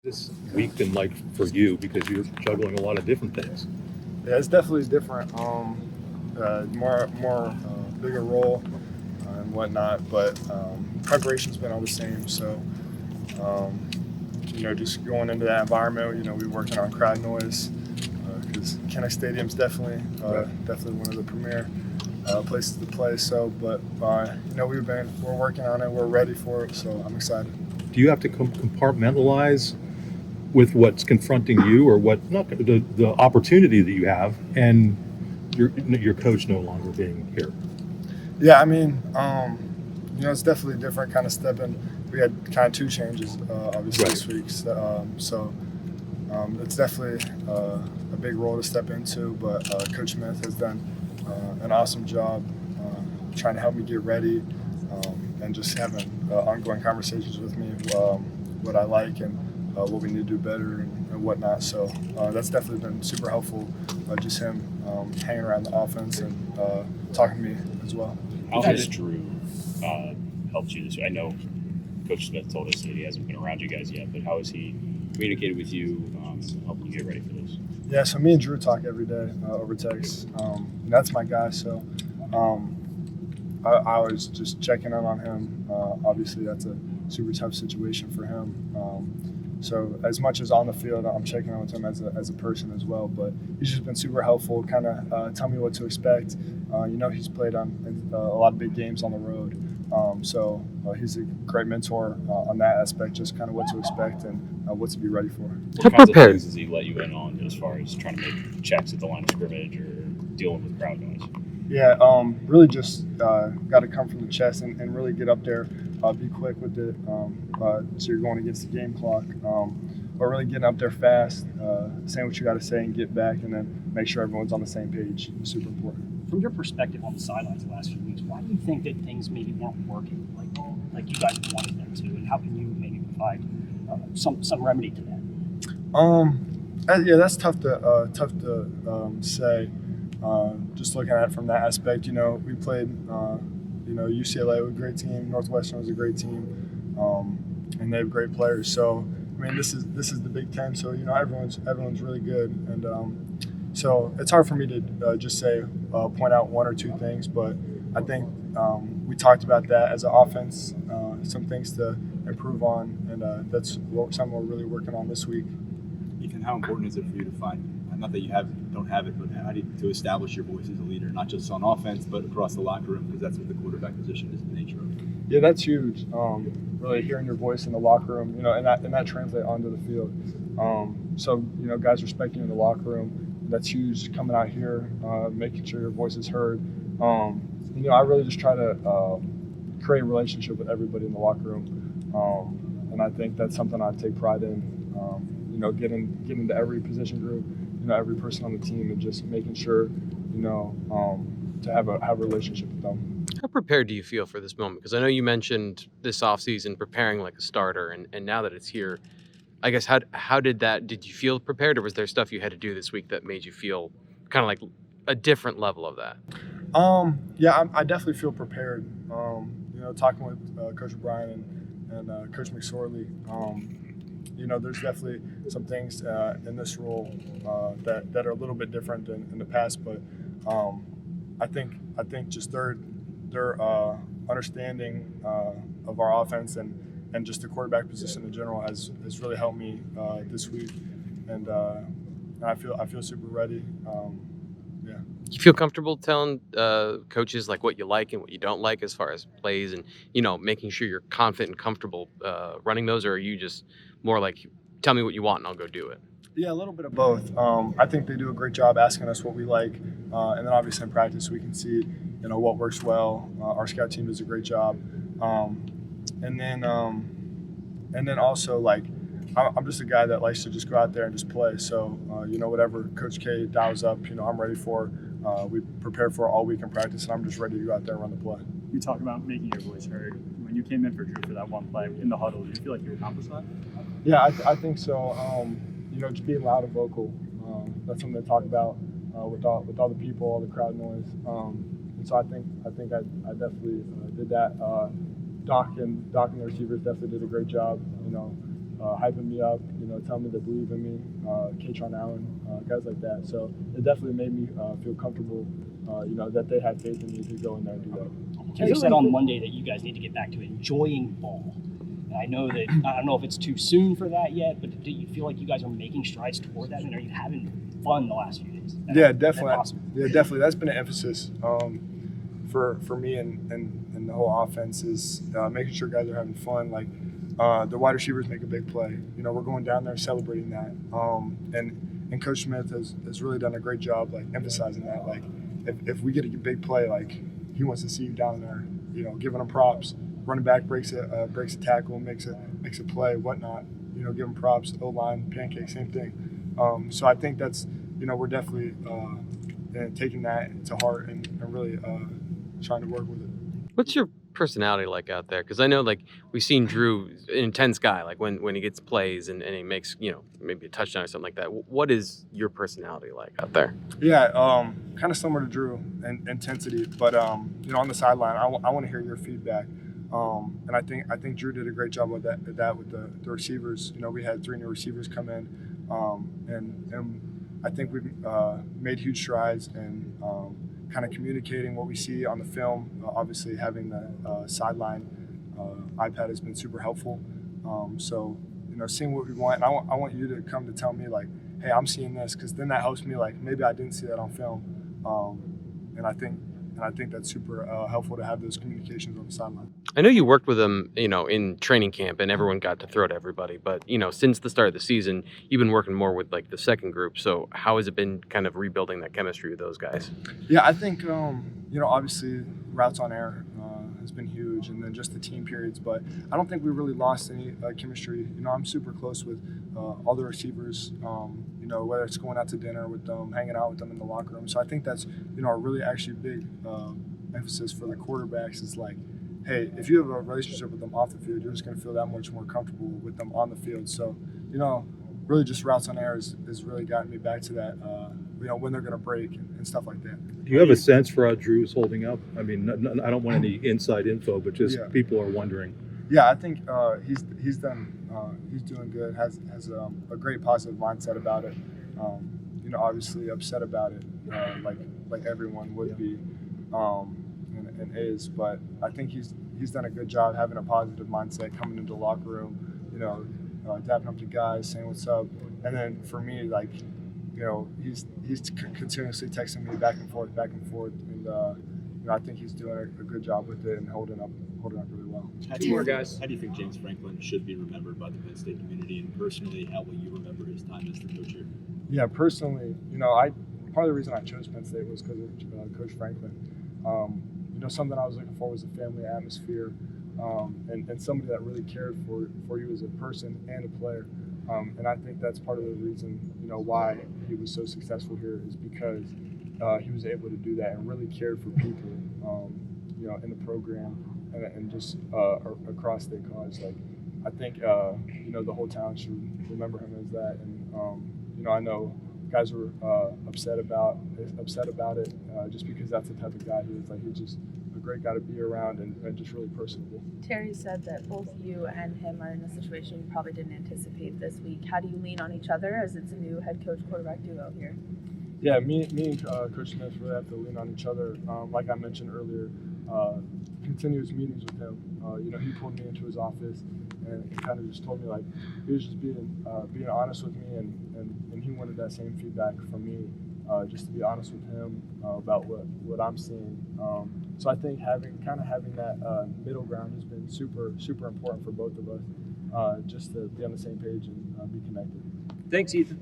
This week been like for you because you're juggling a lot of different things? Yeah, it's definitely different. More bigger role and whatnot, but preparation's been all the same. So, just going into that environment, we're working on crowd noise because Kenneck Stadium's definitely one of the premier places to play. So, but we're working on it. We're ready for it. So I'm excited. Do you have to compartmentalize with what's confronting you, or what not the opportunity that you have, and your coach no longer being here? Yeah, I mean, it's definitely different kind of stepping. We had kind of two changes, obviously, this week. So it's definitely a big role to step into. But Coach Smith has done an awesome job trying to help me get ready and just having ongoing conversations with me, what I like and what we need to do better and whatnot. So that's definitely been super helpful, just him hanging around the offense and talking to me as well. How has Drew helped you this way? I know Coach Smith told us that he hasn't been around you guys yet, but how has he communicated with you, helping you get ready for this? Yeah, so me and Drew talk every day over text. That's my guy, so I was just checking in on him. Obviously, that's a super tough situation for him. So as much as on the field, I'm checking in with him as a person as well. But he's just been super helpful, kind of tell me what to expect. He's played on a lot of big games on the road. So he's a great mentor on that aspect, just kind of what to expect and what to be ready for. What kinds of things does he let you in on as far as trying to make checks at the line of scrimmage or dealing with crowd noise? Yeah, really just got to come from the chest and really get up there, be quick with it. So you're going against the game clock, but really getting up there fast, saying what you got to say and get back, and then make sure everyone's on the same page. It's super important. From your perspective on the sidelines the last few weeks, why do you think that things maybe weren't working like you guys wanted them to, and how can you maybe provide some remedy to that? Yeah, that's tough to say. Just looking at it from that aspect, we played, UCLA was a great team, Northwestern was a great team, and they have great players. So, I mean, this is the Big Ten, so everyone's really good, and so it's hard for me to just say point out one or two things, but I think we talked about that as an offense, some things to improve on, and that's something we're really working on this week. Ethan, how important is it for you to find, not that you don't have it, but to establish your voice as a leader, not just on offense, but across the locker room, because that's what the quarterback position is the nature of it. Yeah, that's huge. Really hearing your voice in the locker room, and that translates onto the field. So, guys respecting you in the locker room, that's huge. Coming out here, making sure your voice is heard. I really just try to create a relationship with everybody in the locker room, and I think that's something I take pride in. Getting to every position group, every person on the team, and just making sure, to have a relationship with them. How prepared do you feel for this moment? Because I know you mentioned this offseason preparing like a starter, and now that it's here, I guess how did you feel prepared, or was there stuff you had to do this week that made you feel kind of like a different level of that? Yeah, I definitely feel prepared. Talking with Coach O'Brien and Coach McSorley, there's definitely some things in this role that are a little bit different than in the past, but I think just their understanding of our offense and just the quarterback position in general has really helped me this week, and I feel super ready. Yeah. You feel comfortable telling coaches like what you like and what you don't like as far as plays, and making sure you're confident and comfortable running those, or are you just more like, tell me what you want and I'll go do it? Yeah, a little bit of both. I think they do a great job asking us what we like, and then obviously in practice we can see what works well. Our scout team does a great job, and then also, like, I'm just a guy that likes to just go out there and just play. So whatever Coach K dials up, I'm ready for. We prepared for all week in practice, and I'm just ready to go out there and run the play. You talk about making your voice heard. When you came in for Drew for that one play in the huddle, did you feel like you accomplished that? Yeah, I think so. Just being loud and vocal. That's something to talk about with all the people, all the crowd noise. And so I think I definitely did that. Doc and the receivers definitely did a great job. hyping me up, telling me they believe in me, Katron Allen, guys like that. So it definitely made me feel comfortable, that they had faith in me to go in there and do that. Terry said on Monday that you guys need to get back to enjoying ball. And I know that, I don't know if it's too soon for that yet, but do you feel like you guys are making strides toward that? And are you having fun the last few days? Yeah, definitely. Awesome. Yeah, definitely. That's been an emphasis for me and the whole offense is making sure guys are having fun. Like the wide receivers make a big play. We're going down there celebrating that. And Coach Smith has really done a great job like emphasizing that. Like if we get a big play, like he wants to see you down there, giving them props. Running back breaks a tackle, makes a play, whatnot. Give them props. O-line, pancake, same thing. So I think that's we're definitely taking that to heart and really trying to work with it. What's your personality like out there? Because I know like we've seen Drew, an intense guy, like when he gets plays and he makes maybe a touchdown or something like that. What is your personality like out there? Yeah, kind of similar to Drew and intensity, but on the sideline, I want to hear your feedback. And I think Drew did a great job with that with the receivers. We had 3 new receivers come in, and I think we've made huge strides in kind of communicating what we see on the film. Obviously, having the sideline iPad has been super helpful. So seeing what we want, and I want you to come to tell me like, hey, I'm seeing this, because then that helps me like maybe I didn't see that on film, and I think that's super helpful to have those communications on the sideline. I know you worked with him, in training camp, and everyone got to throw to everybody. But since the start of the season, you've been working more with like the second group. So how has it been, kind of rebuilding that chemistry with those guys? Yeah, I think obviously routes on air has been huge, and then just the team periods. But I don't think we really lost any chemistry. I'm super close with all the receivers. Whether it's going out to dinner with them, hanging out with them in the locker room. So I think that's a really actually big emphasis for the quarterbacks is like, hey, if you have a relationship with them off the field, you're just going to feel that much more comfortable with them on the field. So, really just routes on air has really gotten me back to that, when they're going to break and stuff like that. Do you have a sense for how Drew's holding up? I mean, I don't want any inside info, but just people are wondering. Yeah, I think he's doing good. Has a great positive mindset about it. Obviously upset about it, like everyone would be, and is. But I think he's done a good job having a positive mindset coming into the locker room. Dapping up to guys, saying what's up, and then for me, like, he's continuously texting me back and forth, and I think he's doing a good job with it and holding up really well. How do you think James Franklin should be remembered by the Penn State community, and personally, how will you remember his time as the coach here? Yeah, personally, part of the reason I chose Penn State was because of Coach Franklin. Something I was looking for was a family atmosphere, and somebody that really cared for you as a person and a player. And I think that's part of the reason, why he was so successful here is because he was able to do that and really cared for people, in the program and just across state college. Like, I think, the whole town should remember him as that. And, I know guys were upset about it just because that's the type of guy he is. Like, he's just a great guy to be around and just really personable. Terry said that both you and him are in a situation you probably didn't anticipate this week. How do you lean on each other as it's a new head coach quarterback duo here? Yeah, me and Coach Smith really have to lean on each other. Like I mentioned earlier, continuous meetings with him. He pulled me into his office and kind of just told me, like, he was just being honest with me, and he wanted that same feedback from me, just to be honest with him about what I'm seeing. So I think having that middle ground has been super, super important for both of us, just to be on the same page and be connected. Thanks, Ethan.